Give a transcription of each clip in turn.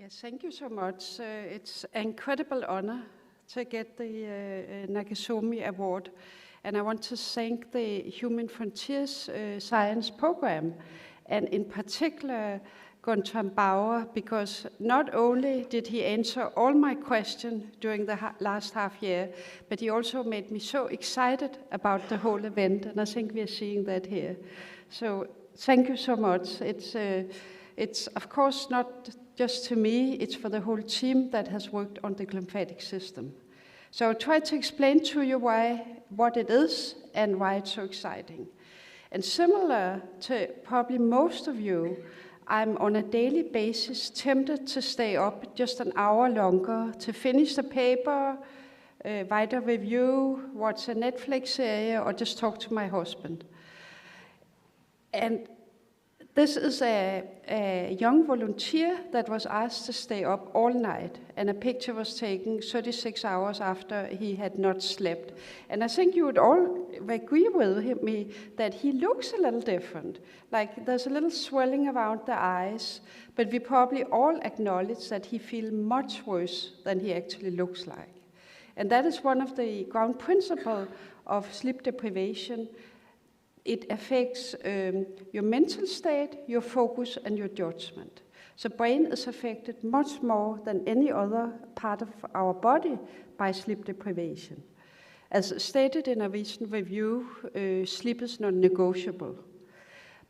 Yes, thank you so much. It's an incredible honor to get the Nakasone Award. And I want to thank the Human Frontiers Science Program, and in particular Guntram Bauer, because not only did he answer all my questions during the last half year, but he also made me so excited about the whole event, and I think we are seeing that here. So thank you so much. It's of course not just to me, it's for the whole team that has worked on the glymphatic system. So I'll try to explain to you what it is and why it's so exciting. And similar to probably most of you, I'm on a daily basis tempted to stay up just an hour longer to finish the paper, write a review, watch a Netflix series, or just talk to my husband. And this is a young volunteer that was asked to stay up all night, and a picture was taken 36 hours after he had not slept. And I think you would all agree with me that he looks a little different. Like there's a little swelling around the eyes, but we probably all acknowledge that he feels much worse than he actually looks like. And that is one of the ground principles of sleep deprivation. It affects your mental state, your focus, and your judgment. So brain is affected much more than any other part of our body by sleep deprivation. As stated in a recent review, sleep is non-negotiable.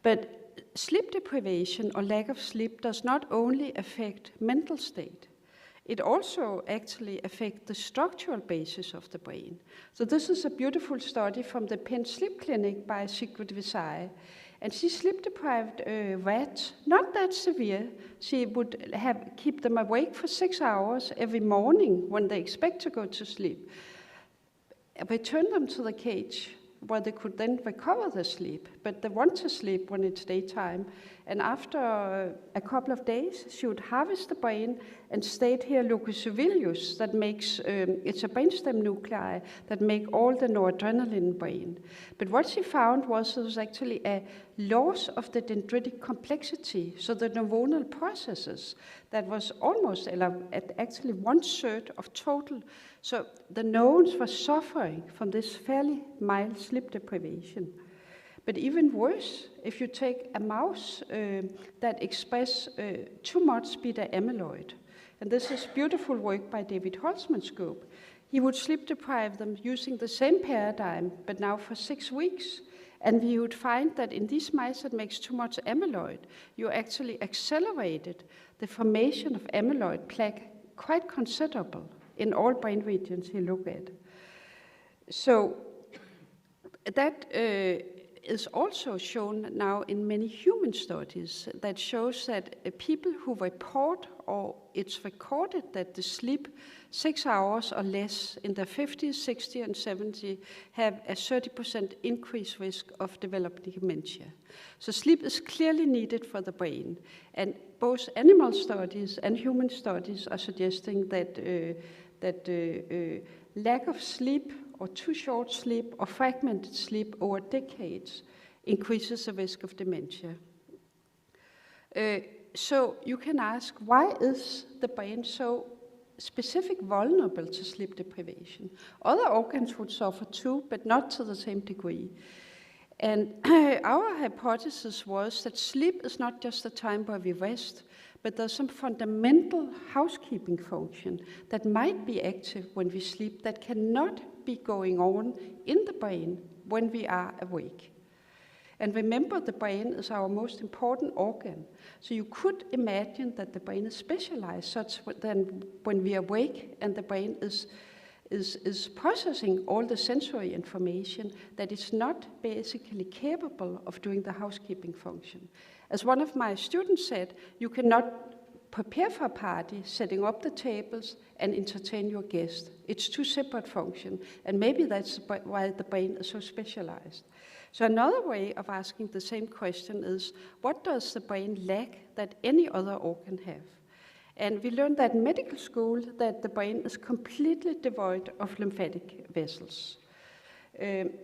But sleep deprivation or lack of sleep does not only affect mental state, it also actually affects the structural basis of the brain. So this is a beautiful study from the Penn Sleep Clinic by Sigrid Visai. And she sleep-deprived rats, not that severe. She would keep them awake for 6 hours every morning when they expect to go to sleep. Return them to the cage where they could then recover their sleep, but they want to sleep when it's daytime. And after a couple of days, she would harvest the brain and state here leucoceruleus that makes, it's a brainstem nuclei that make all the noradrenaline in brain. But what she found was there was actually a loss of the dendritic complexity, so the neuronal processes that was almost, actually 1/3 of total. So the neurons were suffering from this fairly mild sleep deprivation. But even worse, if you take a mouse that express too much beta amyloid, and this is beautiful work by David Holtzman's group, he would sleep deprive them using the same paradigm, but now for 6 weeks. And we would find that in these mice that makes too much amyloid, you actually accelerated the formation of amyloid plaque quite considerable in all brain regions he looked at. So that is also shown now in many human studies that shows that people who report, or it's recorded that they sleep 6 hours or less in their 50s, 60s, and 70s have a 30% increased risk of developing dementia. So sleep is clearly needed for the brain. And both animal studies and human studies are suggesting that lack of sleep or too short sleep or fragmented sleep over decades increases the risk of dementia. So you can ask, why is the brain so specific vulnerable to sleep deprivation? Other organs would suffer too, but not to the same degree. And our hypothesis was that sleep is not just a time where we rest, but there's some fundamental housekeeping function that might be active when we sleep that cannot be going on in the brain when we are awake. And remember, the brain is our most important organ. So you could imagine that the brain is specialized such that when we are awake and the brain is processing all the sensory information, that it's not basically capable of doing the housekeeping function. As one of my students said, you cannot prepare for a party, setting up the tables, and entertain your guests. It's two separate functions, and maybe that's why the brain is so specialized. So another way of asking the same question is, what does the brain lack that any other organ have? And we learned that in medical school that the brain is completely devoid of lymphatic vessels.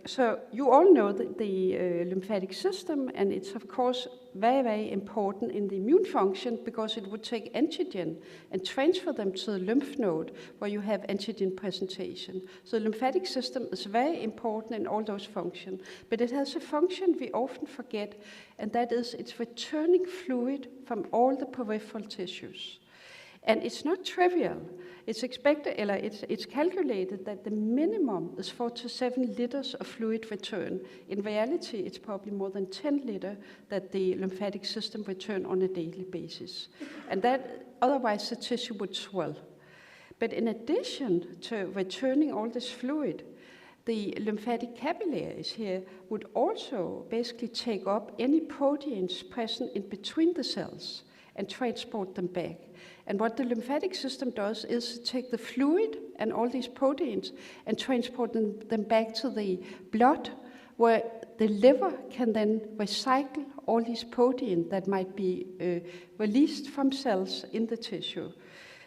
So you all know the lymphatic system, and it's of course very, very important in the immune function because it would take antigen and transfer them to the lymph node where you have antigen presentation. So the lymphatic system is very important in all those functions, but it has a function we often forget, and that is it's returning fluid from all the peripheral tissues. And it's not trivial. It's expected, it's calculated that the minimum is 4 to 7 liters of fluid return. In reality, it's probably more than 10 liters that the lymphatic system return on a daily basis. And that, otherwise the tissue would swell. But in addition to returning all this fluid, the lymphatic capillaries here would also basically take up any proteins present in between the cells and transport them back. And what the lymphatic system does is take the fluid and all these proteins and transport them back to the blood, where the liver can then recycle all these proteins that might be released from cells in the tissue.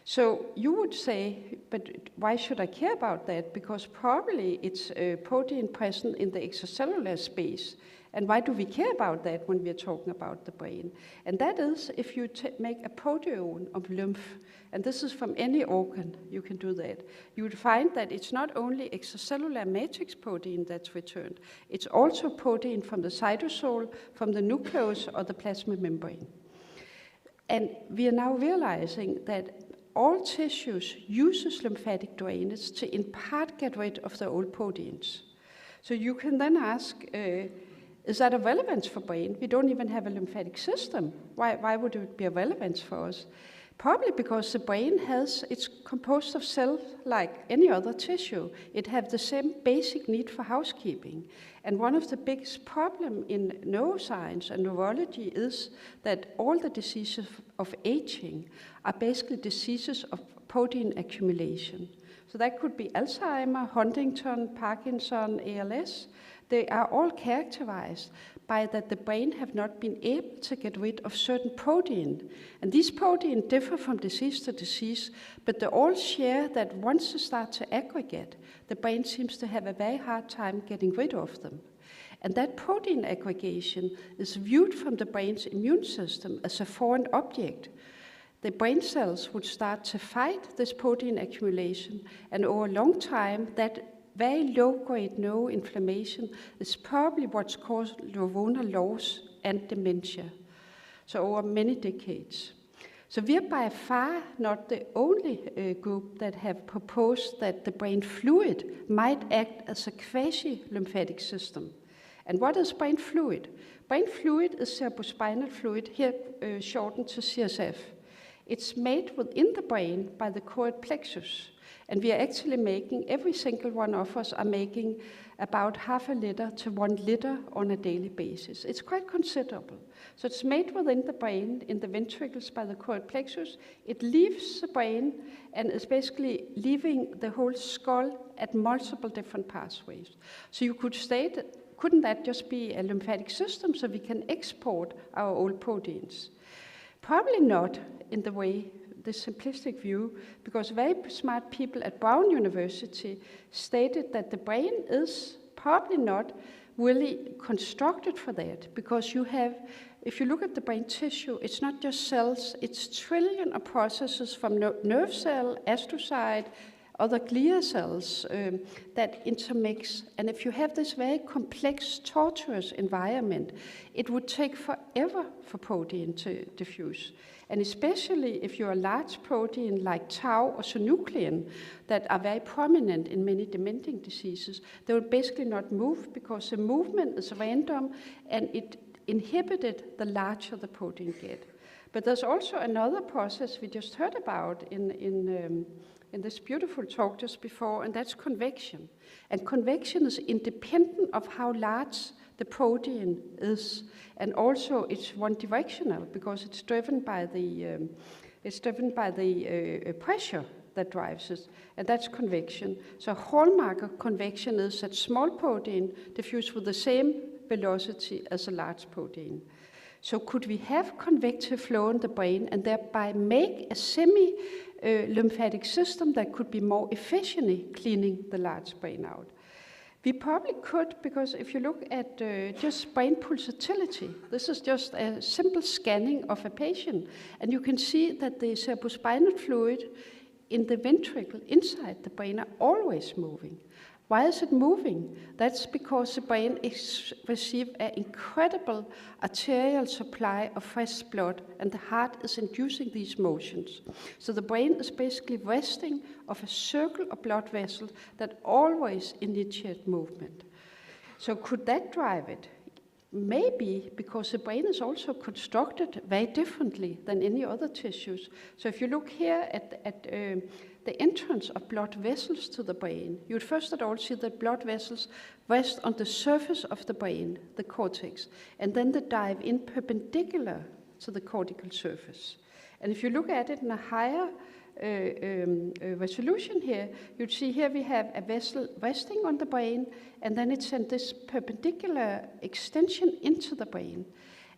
So you would say, but why should I care about that? Because probably it's a protein present in the extracellular space. And why do we care about that when we're talking about the brain? And that is if you make a proteome of lymph, and this is from any organ, you can do that, you would find that it's not only extracellular matrix protein that's returned, it's also protein from the cytosol, from the nucleus, or the plasma membrane. And we are now realizing that all tissues uses lymphatic drainage to in part get rid of the old proteins. So you can then ask, is that of relevance for brain? We don't even have a lymphatic system. Why would it be of relevance for us? Probably because the brain it's composed of cells like any other tissue. It has the same basic need for housekeeping. And one of the biggest problems in neuroscience and neurology is that all the diseases of aging are basically diseases of protein accumulation. So that could be Alzheimer, Huntington, Parkinson, ALS. They are all characterized by that the brain have not been able to get rid of certain protein. And these proteins differ from disease to disease, but they all share that once they start to aggregate, the brain seems to have a very hard time getting rid of them. And that protein aggregation is viewed from the brain's immune system as a foreign object. The brain cells would start to fight this protein accumulation, and over a long time, that very low-grade neuroinflammation is probably what's caused neuronal loss and dementia, so over many decades. So we are by far not the only group that have proposed that the brain fluid might act as a quasi-lymphatic system. And what is brain fluid? Brain fluid is cerebrospinal fluid, here shortened to CSF. It's made within the brain by the choroid plexus. And we are actually making, every single one of us are making about 0.5 liter to 1 liter on a daily basis. It's quite considerable. So it's made within the brain, in the ventricles by the choroid plexus. It leaves the brain and is basically leaving the whole skull at multiple different pathways. So you could state, couldn't that just be a lymphatic system so we can export our old proteins? Probably not in the way, the simplistic view, because very smart people at Brown University stated that the brain is probably not really constructed for that, because you have, if you look at the brain tissue, it's not just cells, it's trillions of processes from nerve cell, astrocyte, other glia cells that intermix. And if you have this very complex, tortuous environment, it would take forever for protein to diffuse. And especially if you're a large protein like tau or synuclein that are very prominent in many dementing diseases, they will basically not move because the movement is random and it inhibited the larger the protein get. But there's also another process we just heard about in this beautiful talk just before, and that's convection. And convection is independent of how large the protein is, and also it's one-directional because it's driven by the pressure that drives it, and that's convection. So a hallmark of convection is that small protein diffuse with the same velocity as a large protein. So could we have convective flow in the brain and thereby make a semi-lymphatic system that could be more efficiently cleaning the large brain out? We probably could, because if you look at just brain pulsatility, this is just a simple scanning of a patient, and you can see that the cerebrospinal fluid in the ventricle inside the brain are always moving. Why is it moving? That's because the brain receives an incredible arterial supply of fresh blood, and the heart is inducing these motions. So the brain is basically resting of a circle of blood vessels that always initiate movement. So could that drive it? Maybe, because the brain is also constructed very differently than any other tissues. So if you look here at the entrance of blood vessels to the brain, you would first of all see that blood vessels rest on the surface of the brain, the cortex, and then they dive in perpendicular to the cortical surface. And if you look at it in a higher resolution here, you'd see here we have a vessel resting on the brain, and then it's in this perpendicular extension into the brain.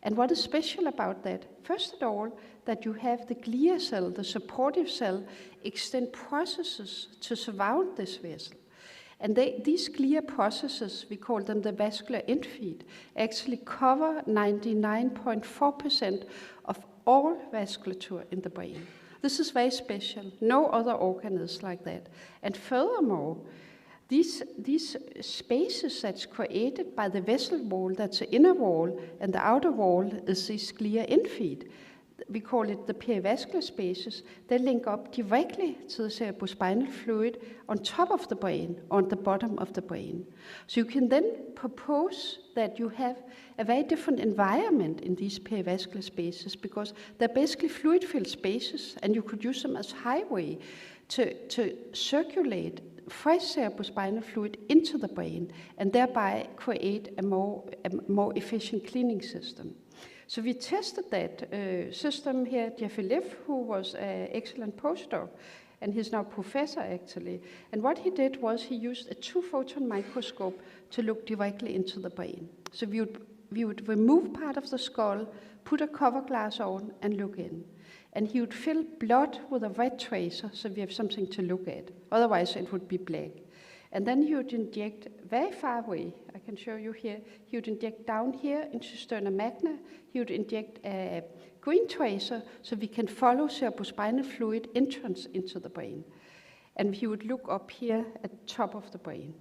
And what is special about that? First of all, that you have the glia cell, the supportive cell, extend processes to surround this vessel. And these glia processes, we call them the vascular end feet, actually cover 99.4% of all vasculature in the brain. This is very special. No other organ is like that. And furthermore, these spaces that's created by the vessel wall, that's the inner wall, and the outer wall is this glia end feet. We call it the perivascular spaces. They link up directly to the cerebrospinal fluid on top of the brain, on the bottom of the brain. So you can then propose that you have a very different environment in these perivascular spaces, because they're basically fluid-filled spaces, and you could use them as highway to circulate fresh cerebrospinal fluid into the brain, and thereby create a more efficient cleaning system. So we tested that system here. Jeffrey Liff, who was an excellent postdoc, and he's now professor actually. And what he did was he used a 2-photon microscope to look directly into the brain. So we would remove part of the skull, put a cover glass on, and look in. And he would fill blood with a red tracer, so we have something to look at. Otherwise, it would be black. And then he would inject very far away. I can show you here. He would inject down here into cisterna magna. He would inject a green tracer so we can follow cerebrospinal fluid entrance into the brain. And he would look up here at the top of the brain.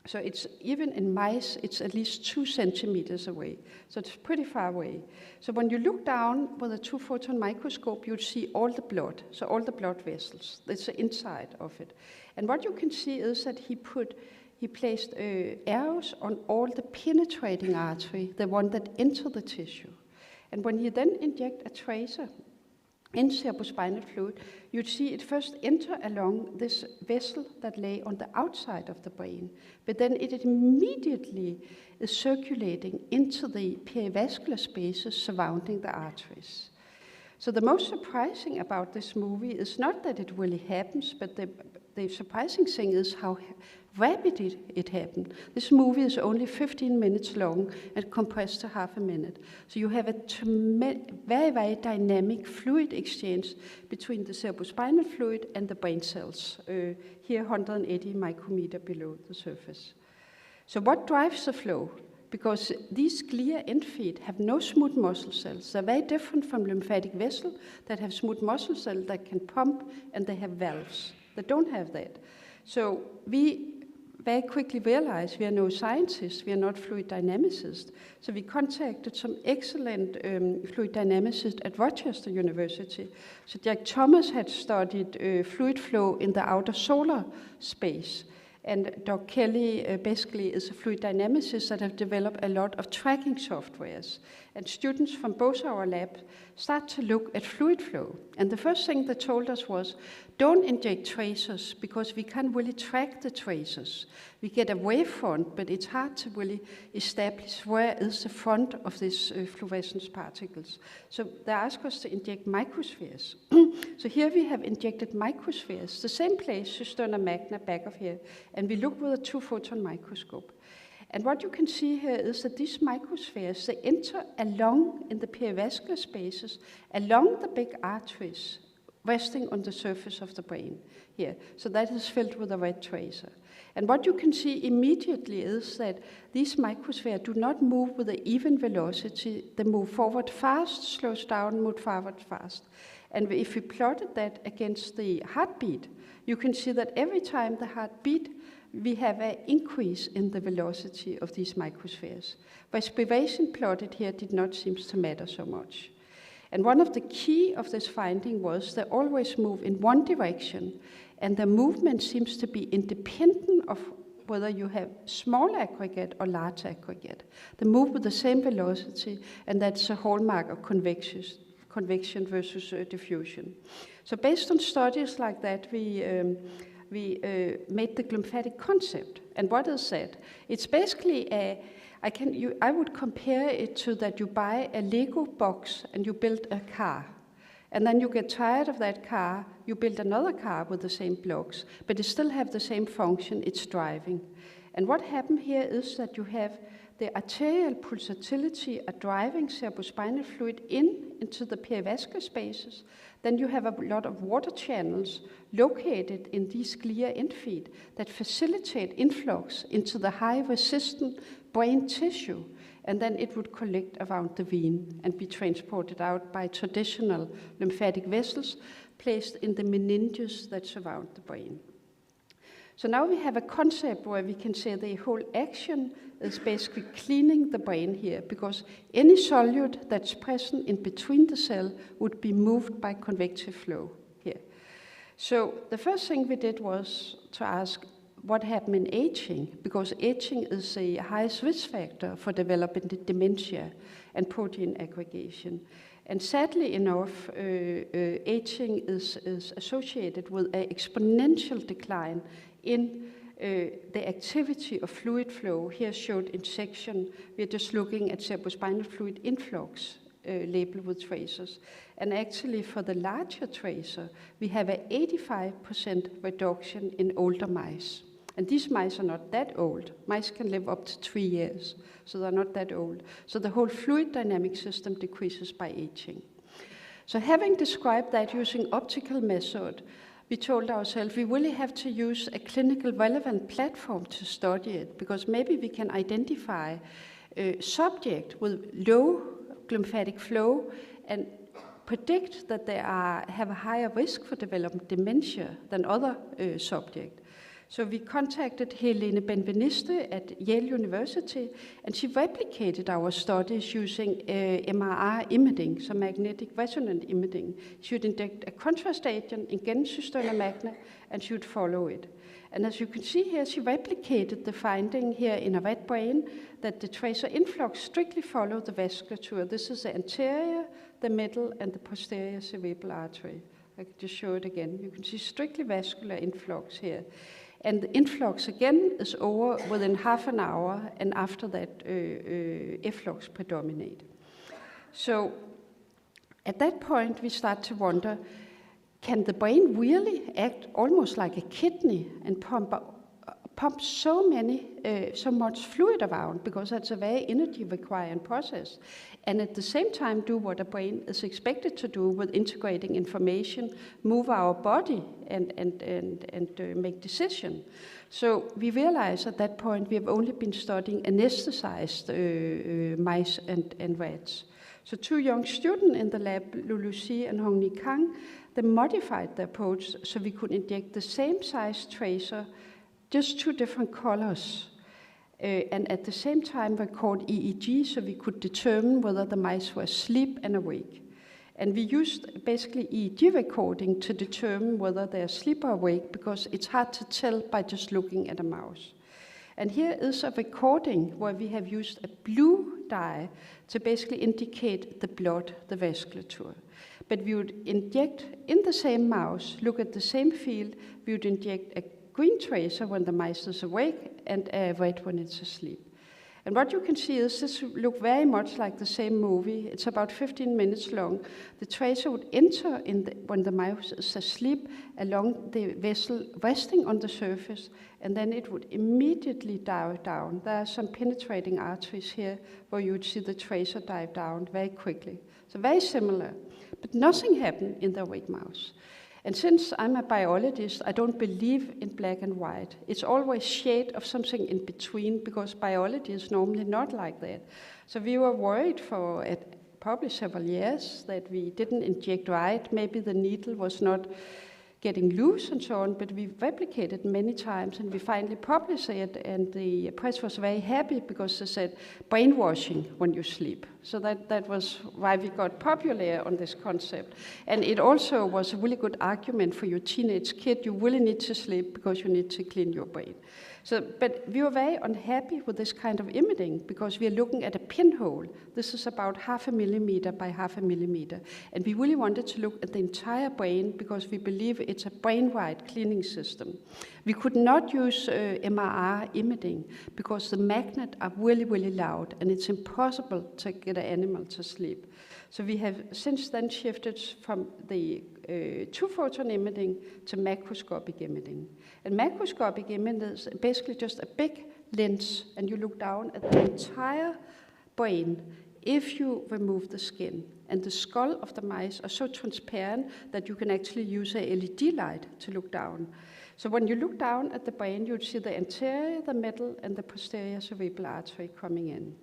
So it's even in mice, it's at least 2 centimeters away. So it's pretty far away. So when you look down with a 2-photon microscope, you'd see all the blood, so all the blood vessels. That's the inside of it. And what you can see is that he placed arrows on all the penetrating artery, the one that enter the tissue. And when he then inject a tracer in cerebrospinal fluid, you'd see it first enter along this vessel that lay on the outside of the brain, but then it immediately is circulating into the perivascular spaces surrounding the arteries. So the most surprising about this movie is not that it really happens, but the surprising thing is how rapidly it happened. This movie is only 15 minutes long and compressed to half a minute. So you have a very, very dynamic fluid exchange between the cerebrospinal fluid and the brain cells, here 180 micrometer below the surface. So what drives the flow? Because these glia end feet have no smooth muscle cells. They're very different from lymphatic vessels that have smooth muscle cells that can pump, and they have valves. They don't have that. So we very quickly realized we are no scientists, we are not fluid dynamicists. So we contacted some excellent fluid dynamicists at Rochester University. So Jack Thomas had studied fluid flow in the outer solar space. And Doug Kelly basically is a fluid dynamicist that have developed a lot of tracking softwares. And students from both our labs start to look at fluid flow. And the first thing they told us was, don't inject tracers because we can't really track the tracers. We get a wavefront, but it's hard to really establish where is the front of these fluorescence particles. So they asked us to inject microspheres. So here we have injected microspheres, the same place, cisterna magna, back of here, and we look with a 2-photon microscope. And what you can see here is that these microspheres, they enter along in the perivascular spaces, along the big arteries, resting on the surface of the brain here. So that is filled with a red tracer. And what you can see immediately is that these microspheres do not move with an even velocity. They move forward fast, slows down, move forward fast. And if we plotted that against the heartbeat, you can see that every time the heart beat, we have an increase in the velocity of these microspheres. Respiration plotted here did not seem to matter so much. And one of the key of this finding was they always move in one direction, and the movement seems to be independent of whether you have small aggregate or large aggregate. They move with the same velocity, and that's a hallmark of convection versus diffusion. So based on studies like that, we made the glymphatic concept. And what is that? It's basically I would compare it to that you buy a Lego box and you build a car. And then you get tired of that car, you build another car with the same blocks, but it still have the same function, it's driving. And what happened here is that you have the arterial pulsatility are driving cerebrospinal fluid into the perivascular spaces. Then you have a lot of water channels located in these glia infeed that facilitate influx into the high resistant brain tissue, and then it would collect around the vein and be transported out by traditional lymphatic vessels placed in the meninges that surround the brain. So now we have a concept where we can say the whole action is basically cleaning the brain here, because any solute that's present in between the cell would be moved by convective flow here. So the first thing we did was to ask what happened in aging, because aging is a high risk factor for developing dementia and protein aggregation. And sadly enough, aging is associated with an exponential decline in the activity of fluid flow. Here showed in section, we're just looking at cerebrospinal fluid influx labeled with tracers. And actually for the larger tracer, we have an 85% reduction in older mice. And these mice are not that old. Mice can live up to 3 years, so they're not that old. So the whole fluid dynamic system decreases by aging. So having described that using optical method, we told ourselves we really have to use a clinical relevant platform to study it, because maybe we can identify a subject with low glymphatic flow and predict that they have a higher risk for developing dementia than other subjects. So we contacted Helene Benveniste at Yale University, and she replicated our studies using MRI imaging, so magnetic resonant imaging. She would inject a contrast agent in Gensystoma magna, and she would follow it. And as you can see here, she replicated the finding here in a rat brain that the tracer influx strictly followed the vasculature. This is the anterior, the middle, and the posterior cerebral artery. I can just show it again. You can see strictly vascular influx here. And the influx again is over within half an hour, and after that, efflux predominate. So at that point, we start to wonder, can the brain really act almost like a kidney and pump so much fluid around, because that's a very energy requiring process, and at the same time do what a brain is expected to do with integrating information, move our body, and make decision. So we realized at that point we have only been studying anesthetized mice and rats. So 2 young students in the lab, Lulu Xi and Hong Ni Kang, they modified the approach so we could inject the same size tracer, just 2 different colors, and at the same time record EEG so we could determine whether the mice were asleep and awake. And we used basically EEG recording to determine whether they're asleep or awake, because it's hard to tell by just looking at a mouse. And here is a recording where we have used a blue dye to basically indicate the blood, the vasculature. But we would inject in the same mouse, look at the same field, we would inject a green tracer when the mice is awake and a red when it's asleep. And what you can see is this look very much like the same movie. It's about 15 minutes long. The tracer would enter when the mouse is asleep along the vessel resting on the surface, and then it would immediately dive down. There are some penetrating arteries here where you would see the tracer dive down very quickly. So very similar. But nothing happened in the awake mouse. And since I'm a biologist, I don't believe in black and white. It's always shade of something in between, because biology is normally not like that. So we were worried for probably several years that we didn't inject right. Maybe the needle was not getting loose and so on, but we replicated many times, and we finally published it, and the press was very happy because they said brainwashing when you sleep. So that was why we got popular on this concept. And it also was a really good argument for your teenage kid. You really need to sleep because you need to clean your brain. But we were very unhappy with this kind of imaging because we are looking at a pinhole. This is about 0.5 millimeter by 0.5 millimeter. And we really wanted to look at the entire brain because we believe it's a brain-wide cleaning system. We could not use MRI imaging because the magnets are really, really loud and it's impossible to get an animal to sleep. So we have since then shifted from the two-photon imaging to macroscopic imaging. And macroscopic imaging is basically just a big lens, and you look down at the entire brain if you remove the skin. And the skull of the mice are so transparent that you can actually use a LED light to look down. So when you look down at the brain, you'd see the anterior, the middle, and the posterior cerebral artery coming in.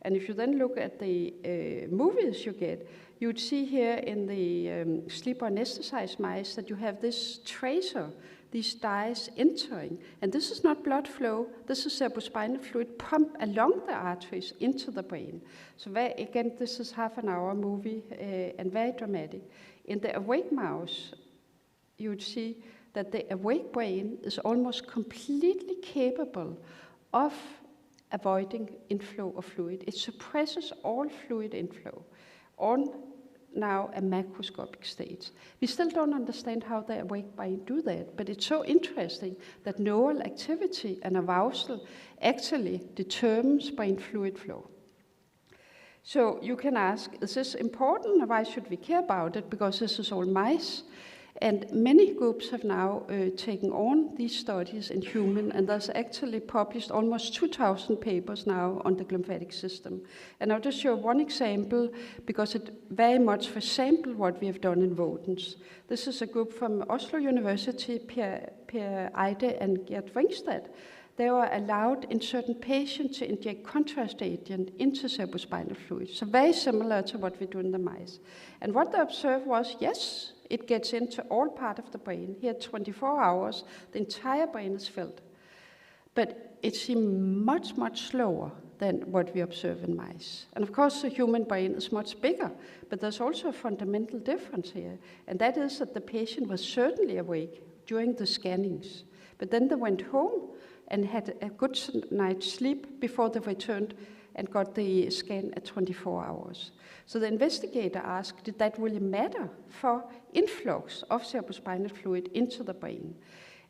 And if you then look at the movies you get, you'd see here in the sleep or anesthetized mice that you have this tracer, these dyes entering. And this is not blood flow, this is cerebrospinal fluid pumped along the arteries into the brain. So again, this is half-an-hour movie and very dramatic. In the awake mouse, you'd see that the awake brain is almost completely capable of avoiding inflow of fluid. It suppresses all fluid inflow on now a macroscopic stage. We still don't understand how the awake brain do that, but it's so interesting that neural activity and arousal actually determines brain fluid flow. So you can ask, is this important, or why should we care about it? Because this is all mice. And many groups have now taken on these studies in human, and there's actually published almost 2,000 papers now on the glymphatic system. And I'll just show one example, because it very much resembles what we have done in rodents. This is a group from Oslo University, Per Eide and Gert Wringstad. They were allowed in certain patients to inject contrast agent into cerebrospinal fluid, so very similar to what we do in the mice. And what they observed was, yes, it gets into all part of the brain. Here, 24 hours, the entire brain is filled. But it seemed much, much slower than what we observe in mice. And of course, the human brain is much bigger, but there's also a fundamental difference here. And that is that the patient was certainly awake during the scannings. But then they went home and had a good night's sleep before they returned and got the scan at 24 hours. So the investigator asked, did that really matter for influx of cerebrospinal fluid into the brain?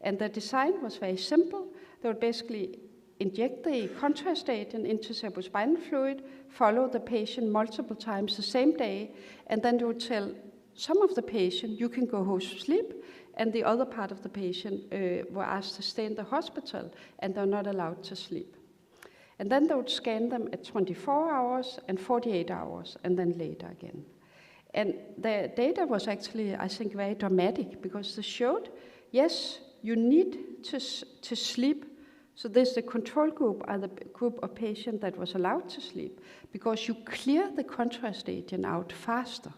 And the design was very simple. They would basically inject the contrast agent into cerebrospinal fluid, follow the patient multiple times the same day, and then they would tell some of the patient, you can go home to sleep, and the other part of the patient were asked to stay in the hospital, and they're not allowed to sleep. And then they would scan them at 24 hours and 48 hours, and then later again. And the data was actually, I think, very dramatic, because they showed, yes, you need to sleep. So this, the control group, are the group of patients that was allowed to sleep, because you clear the contrast agent out faster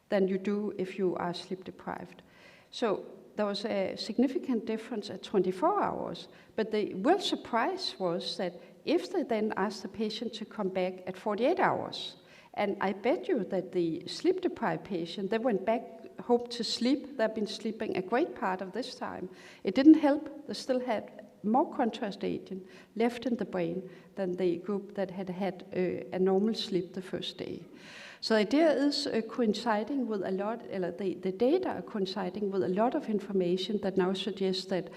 than you do if you are sleep deprived. So there was a significant difference at 24 hours, but the real surprise was that if they then asked the patient to come back at 48 hours, and I bet you that the sleep-deprived patient, they went back home to sleep. They've been sleeping a great part of this time. It didn't help. They still had more contrast agent left in the brain than the group that had had a normal sleep the first day. So the idea is coinciding with a lot, the data are coinciding with a lot of information that now suggests that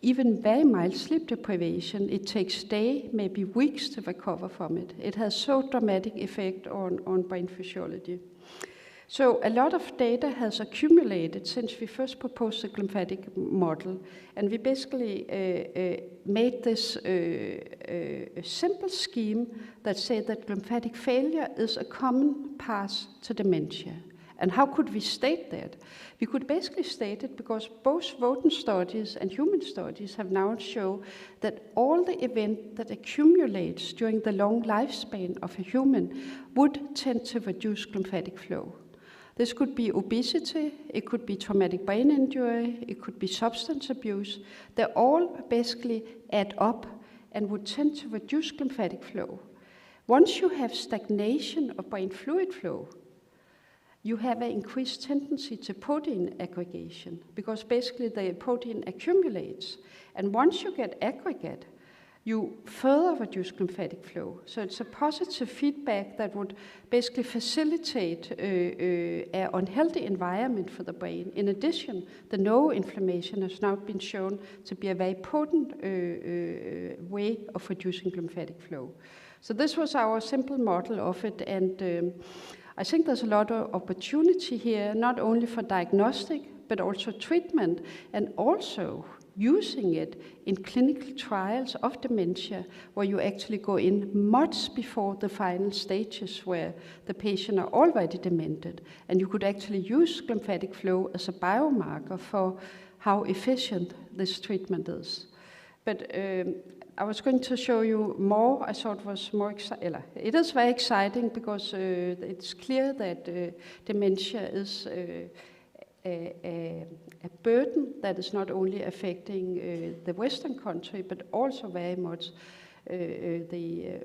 even very mild sleep deprivation, it takes days, maybe weeks to recover from it. It has so dramatic effect on brain physiology. So a lot of data has accumulated since we first proposed the glymphatic model, and we basically made this simple scheme that said that glymphatic failure is a common path to dementia. And how could we state that? We could basically state it because both rodent studies and human studies have now shown that all the event that accumulates during the long lifespan of a human would tend to reduce glymphatic flow. This could be obesity, it could be traumatic brain injury, it could be substance abuse. They all basically add up and would tend to reduce glymphatic flow. Once you have stagnation of brain fluid flow, you have an increased tendency to protein aggregation because basically the protein accumulates. And once you get aggregate, you further reduce glymphatic flow. So it's a positive feedback that would basically facilitate an unhealthy environment for the brain. In addition, the neuroinflammation has now been shown to be a very potent way of reducing glymphatic flow. So this was our simple model of it, and I think there's a lot of opportunity here, not only for diagnostic, but also treatment, and also using it in clinical trials of dementia, where you actually go in much before the final stages where the patient are already demented, and you could actually use glymphatic flow as a biomarker for how efficient this treatment is. But I was going to show you more. I thought it was more exciting. It is very exciting because it's clear that dementia is a burden that is not only affecting the Western country, but also very much the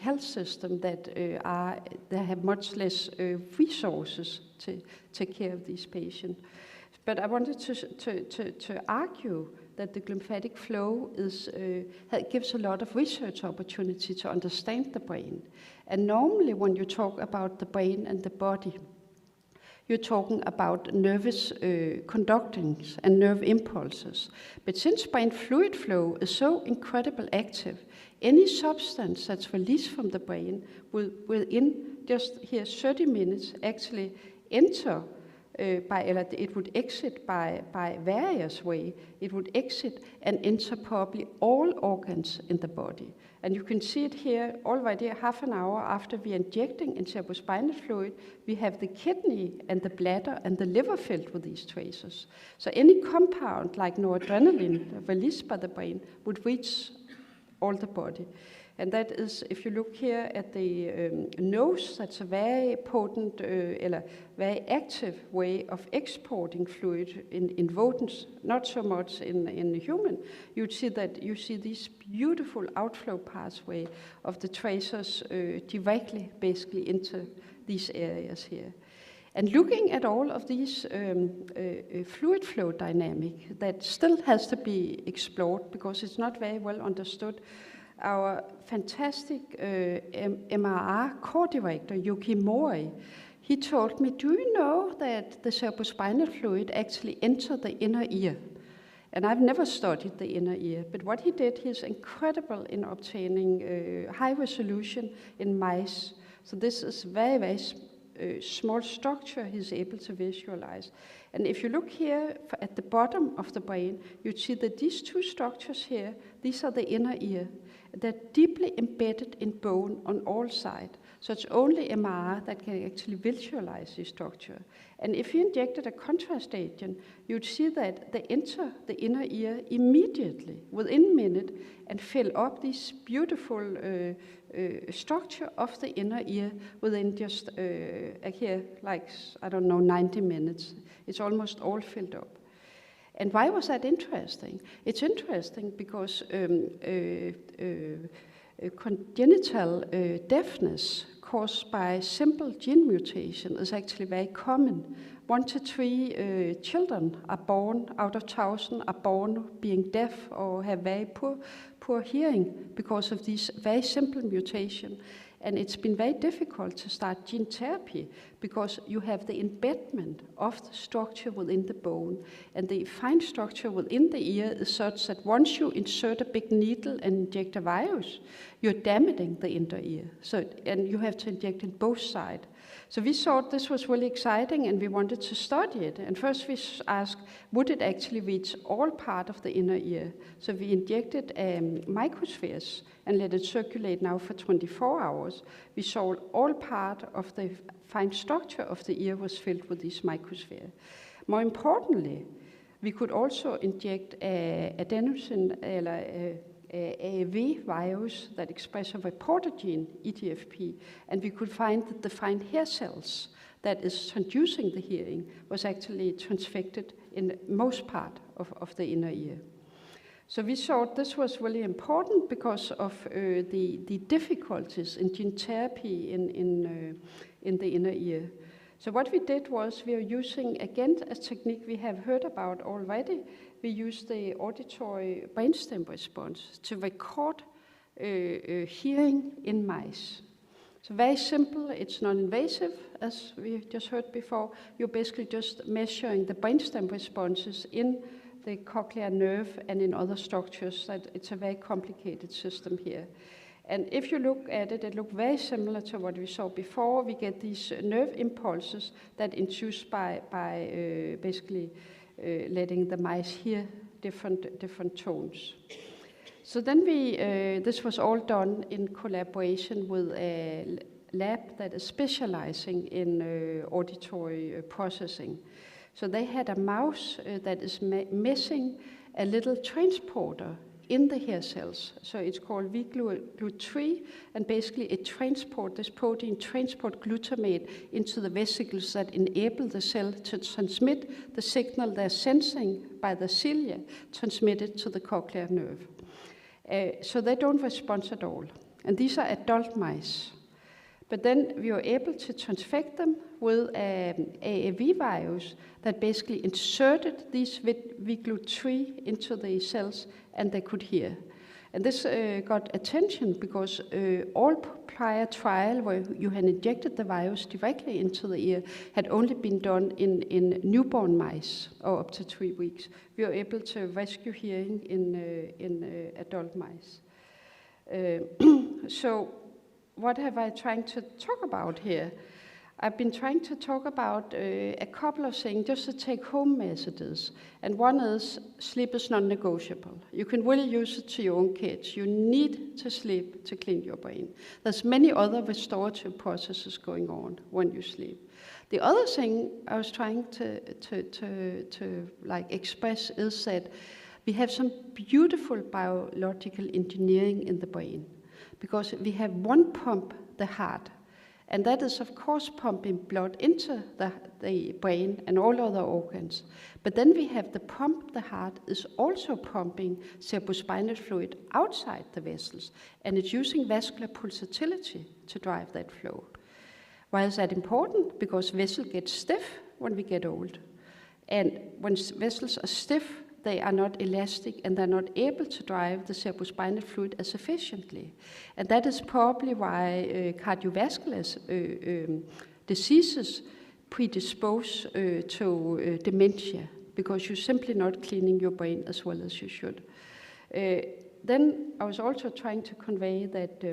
health system that they have much less resources to take care of these patients. But I wanted to argue that the glymphatic flow gives a lot of research opportunity to understand the brain. And normally when you talk about the brain and the body, you're talking about nervous conductings and nerve impulses. But since brain fluid flow is so incredibly active, any substance that's released from the brain will within just here 30 minutes actually enter it would exit by various ways. It would exit and enter probably all organs in the body. And you can see it here already half an hour after we are injecting in cerebrospinal fluid, we have the kidney and the bladder and the liver filled with these traces. So any compound like noradrenaline released by the brain would reach all the body. And that is, if you look here at the nose, that's a very potent, very active way of exporting fluid in rodents, not so much in the human. You'd see that you see this beautiful outflow pathway of the tracers directly, basically, into these areas here. And looking at all of these fluid flow dynamic that still has to be explored because it's not very well understood. Our fantastic MRI core director, Yuki Mori, he told me, do you know that the cerebrospinal fluid actually enters the inner ear? And I've never studied the inner ear, but what he did, he's incredible in obtaining high resolution in mice. So this is very, very small structure he's able to visualize. And if you look here at the bottom of the brain, you'd see that these two structures here, these are the inner ear. They're deeply embedded in bone on all sides. So it's only MR that can actually visualize this structure. And if you injected a contrast agent, you'd see that they enter the inner ear immediately, within a minute, and fill up this beautiful structure of the inner ear within just, here, like, 90 minutes. It's almost all filled up. And why was that interesting? It's interesting because congenital deafness caused by simple gene mutation is actually very common. 1 to 3 children are born out of 1,000 are born being deaf or have very poor hearing because of this very simple mutation. And it's been very difficult to start gene therapy because you have the embedment of the structure within the bone. And the fine structure within the ear is such that once you insert a big needle and inject a virus, you're damaging the inner ear. And you have to inject in both sides. So we thought this was really exciting and we wanted to study it. And first we asked, would it actually reach all part of the inner ear? So we injected microspheres and let it circulate now for 24 hours. We saw all part of the fine structure of the ear was filled with these microspheres. More importantly, we could also inject adenosine AAV virus that express a reporter gene, EGFP, and we could find that the fine hair cells that is transducing the hearing was actually transfected in most part of the inner ear. So we thought this was really important because of the difficulties in gene therapy in the inner ear. So what we did was we are using, again, a technique we have heard about already. We used the auditory brainstem response to record hearing in mice. So very simple, it's non-invasive, as we just heard before. You're basically just measuring the brainstem responses in the cochlear nerve and in other structures. That it's a very complicated system here. And if you look at it, it looks very similar to what we saw before. We get these nerve impulses that induced by basically letting the mice hear different tones. So then this was all done in collaboration with a lab that is specializing in auditory processing. So they had a mouse that is missing a little transporter in the hair cells. So it's called VGLUT3, and basically this protein transport glutamate into the vesicles that enable the cell to transmit the signal they're sensing by the cilia, transmitted to the cochlear nerve. So they don't respond at all. And these are adult mice. But then we were able to transfect them with an AAV virus that basically inserted these VGLUT3 into the cells, and they could hear. And this got attention because all prior trial where you had injected the virus directly into the ear had only been done in newborn mice, or up to 3 weeks. We were able to rescue hearing in adult mice. So what have I trying to talk about here? I've been trying to talk about a couple of things, just to take home messages. And one is, sleep is non-negotiable. You can really use it to your own kids. You need to sleep to clean your brain. There's many other restorative processes going on when you sleep. The other thing I was trying to express is that we have some beautiful biological engineering in the brain, because we have one pump, the heart, and that is, of course, pumping blood into the brain and all other organs. But then we have the pump, the heart, is also pumping cerebrospinal fluid outside the vessels, and it's using vascular pulsatility to drive that flow. Why is that important? Because vessels get stiff when we get old. And when vessels are stiff, they are not elastic and they're not able to drive the cerebrospinal fluid as efficiently. And that is probably why cardiovascular diseases predispose to dementia, because you're simply not cleaning your brain as well as you should. Then I was also trying to convey that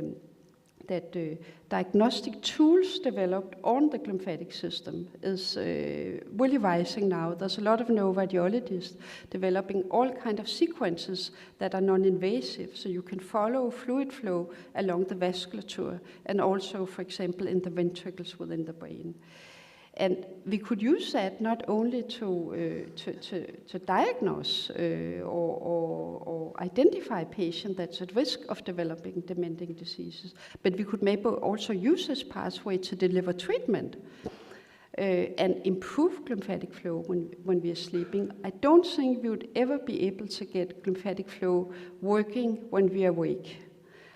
diagnostic tools developed on the glymphatic system is really rising now. There's a lot of neuroradiologists developing all kinds of sequences that are non-invasive, so you can follow fluid flow along the vasculature and also, for example, in the ventricles within the brain. And we could use that not only to diagnose or identify a patient that's at risk of developing dementing diseases, but we could maybe also use this pathway to deliver treatment and improve glymphatic flow when we are sleeping. I don't think we would ever be able to get glymphatic flow working when we are awake.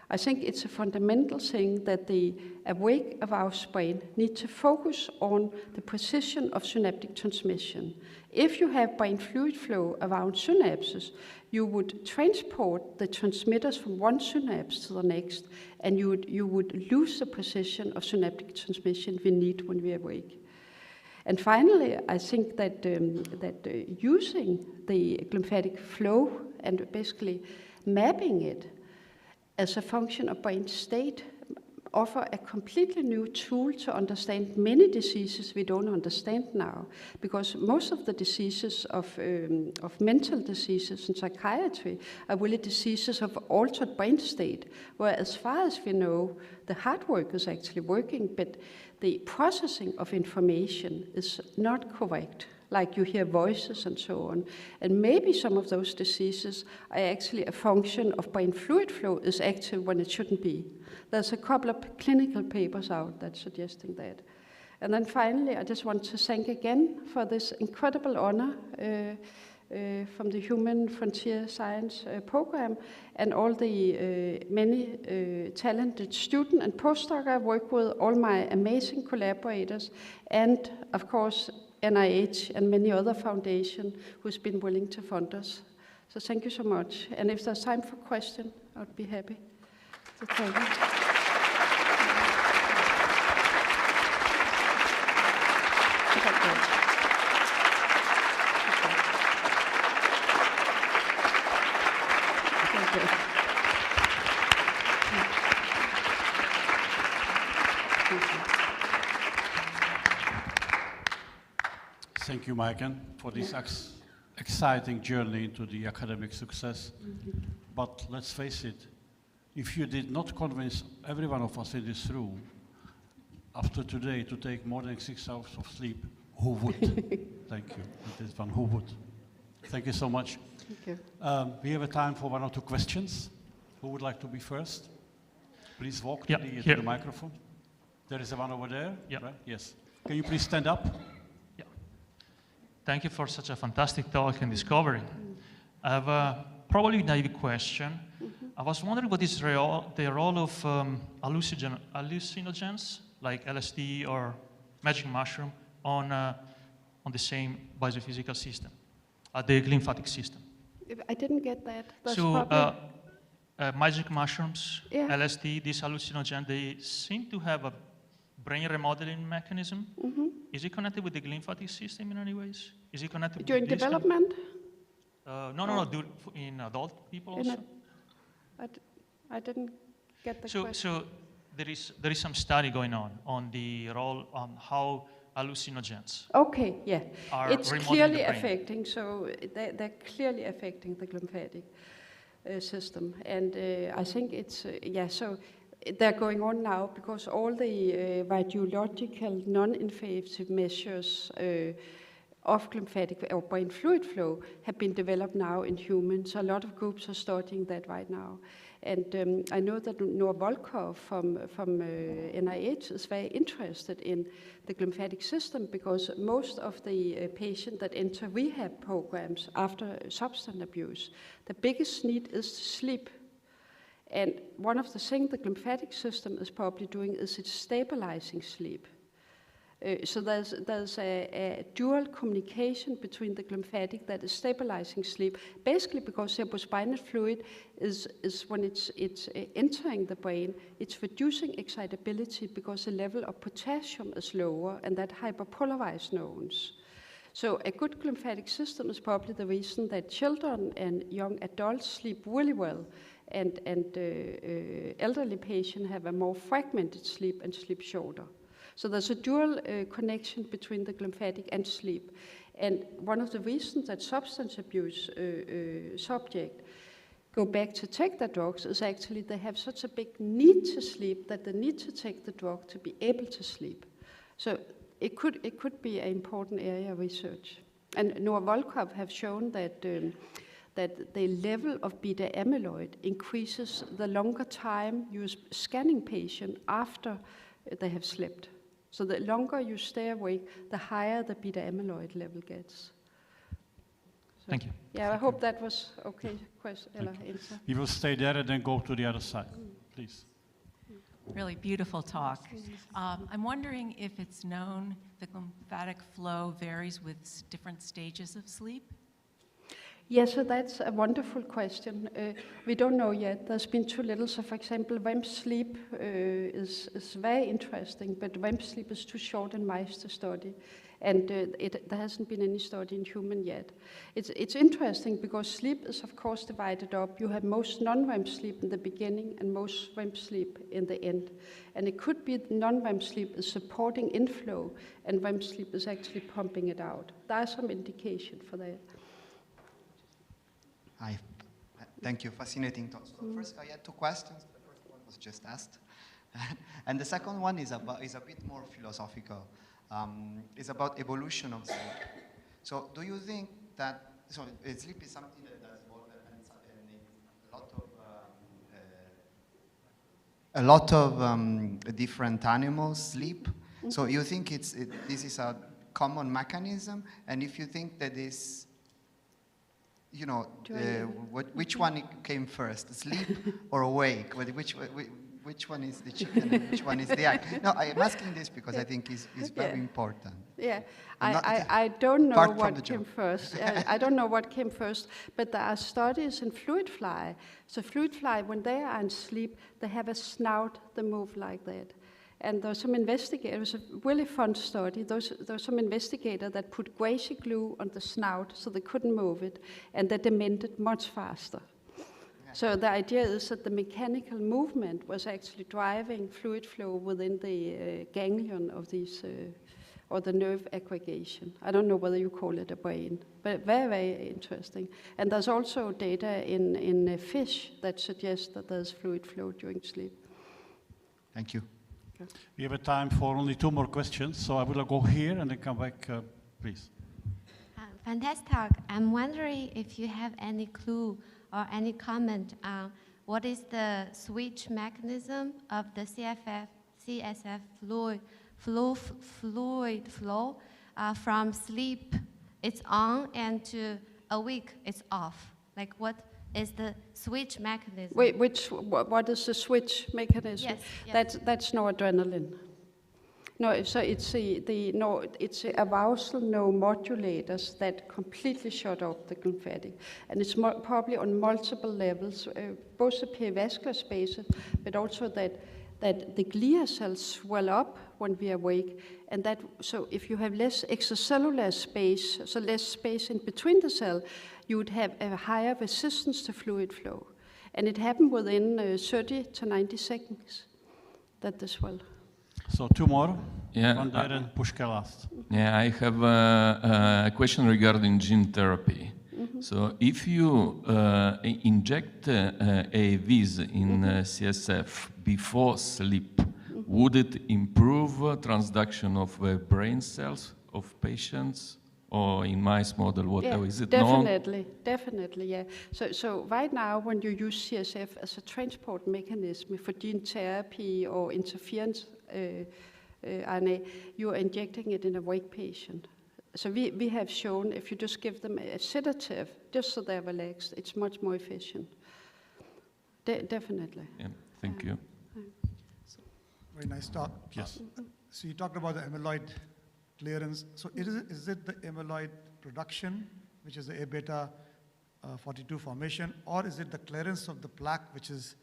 I think it's a fundamental thing that the awake of our brain need to focus on the precision of synaptic transmission. If you have brain fluid flow around synapses, you would transport the transmitters from one synapse to the next, and you would lose the precision of synaptic transmission we need when we are awake. And finally, I think that using the glymphatic flow and basically mapping it as a function of brain state offer a completely new tool to understand many diseases we don't understand now. Because most of the diseases of mental diseases in psychiatry are really diseases of altered brain state, where as far as we know, the hard work is actually working, but the processing of information is not correct. Like you hear voices and so on. And maybe some of those diseases are actually a function of brain fluid flow is active when it shouldn't be. There's a couple of clinical papers out that's suggesting that. And then finally, I just want to thank again for this incredible honor from the Human Frontier Science Program and all the many talented students and postdocs I work with, all my amazing collaborators, and of course, NIH and many other foundations who's been willing to fund us. So thank you so much. And if there's time for questions, I would be happy to take it. Thank you, Maiken, for this exciting journey into the academic success. But let's face it, if you did not convince every one of us in this room after today to take more than 6 hours of sleep, who would? Thank you. That is one who would. Thank you so much. Thank you. We have a time for 1 or 2 questions. Who would like to be first? Please walk to the microphone. There is one over there. Yeah. Right? Yes. Can you please stand up? Thank you for such a fantastic talk and discovery. I have a probably naive question. I was wondering what is the role of hallucinogens like LSD or magic mushroom on the same biophysical system, the glymphatic system. I didn't get that. That's magic mushrooms, LSD, these hallucinogens, they seem to have a brain remodeling mechanism. Is it connected with the glymphatic system in any ways? Is it connected during development? No, in adult people also. I didn't get the question. So there is some study going on the role on how hallucinogens. Okay, yeah, it's clearly the affecting. So they're clearly affecting the glymphatic system, and I think it's So they're going on now because all the radiological non-invasive measures of glymphatic or brain fluid flow have been developed now in humans. So a lot of groups are studying that right now. And I know that Noor Volkov from NIH is very interested in the glymphatic system because most of the patients that enter rehab programs after substance abuse, the biggest need is to sleep. And one of the things the glymphatic system is probably doing is it's stabilizing sleep. So there's a dual communication between the glymphatic that is stabilizing sleep, basically because cerebrospinal fluid is when it's entering the brain, it's reducing excitability because the level of potassium is lower and that hyperpolarized neurons. So a good glymphatic system is probably the reason that children and young adults sleep really well and elderly patients have a more fragmented sleep and sleep shorter. So there's a dual connection between the glymphatic and sleep. And one of the reasons that substance abuse subjects go back to take the drugs is actually they have such a big need to sleep that they need to take the drug to be able to sleep. So it could be an important area of research. And Noor Volkov have shown that the level of beta amyloid increases the longer time you're scanning patient after they have slept. So the longer you stay awake, the higher the beta amyloid level gets. So, Thank you. Yeah, I hope that was okay. Answer. We will stay there and then go to the other side, please. Really beautiful talk. I'm wondering if it's known the glymphatic flow varies with different stages of sleep? Yes, so that's a wonderful question. We don't know yet. There's been too little. So, for example, REM sleep is very interesting, but REM sleep is too short in mice to study. And there hasn't been any study in human yet. It's interesting because sleep is of course divided up. You have most non-REM sleep in the beginning and most REM sleep in the end. And it could be non-REM sleep is supporting inflow and REM sleep is actually pumping it out. There are some indication for that. Hi, thank you, fascinating talk. So first I had two questions. The first one was just asked. And the second one is a bit more philosophical. It's about evolution of sleep. So do you think that, sleep is something that has evolved and a lot of different animals sleep. So you think this is a common mechanism? And if you think that is, which one came first, sleep or awake? Which one is the chicken and which one is the egg? No, I'm asking this because I think it's very important. Yeah, I don't know what came first. I don't know what came first, but there are studies in fruit fly. So fruit fly, when they are in sleep, they have a snout that moves like that. And there's some investigators, it was a really fun study. There's some investigators that put glacier glue on the snout so they couldn't move it, and they demented much faster. So the idea is that the mechanical movement was actually driving fluid flow within the ganglion of these, or the nerve aggregation. I don't know whether you call it a brain, but very, very interesting. And there's also data in fish that suggests that there's fluid flow during sleep. Thank you. Okay. We have a time for only 2 more questions, so I will go here and then come back, please. Fantastic. I'm wondering if you have any clue or any comment on what is the switch mechanism of the CSF fluid flow from sleep, it's on, and to awake, it's off. Like what is the switch mechanism? Wait, what is the switch mechanism? Yes. That's noradrenaline. No, so it's the arousal neuromodulators that completely shut off the glymphatic, and it's probably on multiple levels, both the perivascular spaces, but also that the glia cells swell up when we awake, and that so if you have less extracellular space, so less space in between the cell, you would have a higher resistance to fluid flow, and it happened within 30 to 90 seconds. That as well. So 2 more, Yeah, and then Pushkar last. Yeah, I have a question regarding gene therapy. So if you inject AAVs in CSF before sleep, would it improve transduction of brain cells of patients? Or in mice model, whatever, is it Definitely, yeah. So right now, when you use CSF as a transport mechanism for gene therapy or interference RNA, you are injecting it in a awake patient. So we have shown if you just give them a sedative, just so they're relaxed, it's much more efficient. Definitely. Yeah, thank you. Very nice talk. Yes. So you talked about the amyloid clearance. So is it the amyloid production, which is the A-beta 42 formation, or is it the clearance of the plaque which is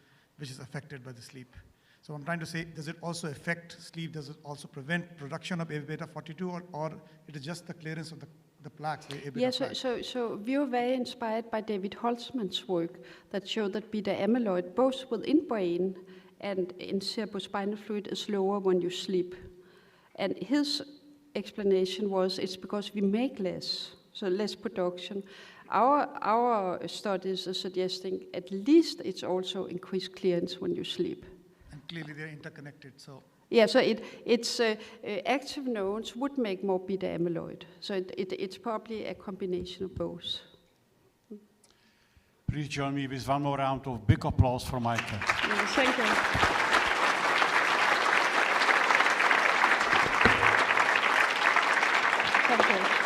affected by the sleep? So I'm trying to say, does it also affect sleep? Does it also prevent production of A-beta 42, or it is just the clearance of the plaques, the A-beta plaques? So we were very inspired by David Holtzman's work that showed that beta amyloid, both within brain and in cerebrospinal fluid, is lower when you sleep. And his explanation was it's because we make less, so less production. Our studies are suggesting at least it's also increased clearance when you sleep. And clearly they're interconnected, so. Yeah, so it's active neurons would make more beta amyloid. So it's probably a combination of both. Please join me with 1 more round of big applause for Michael. Yeah, thank you. Thank you.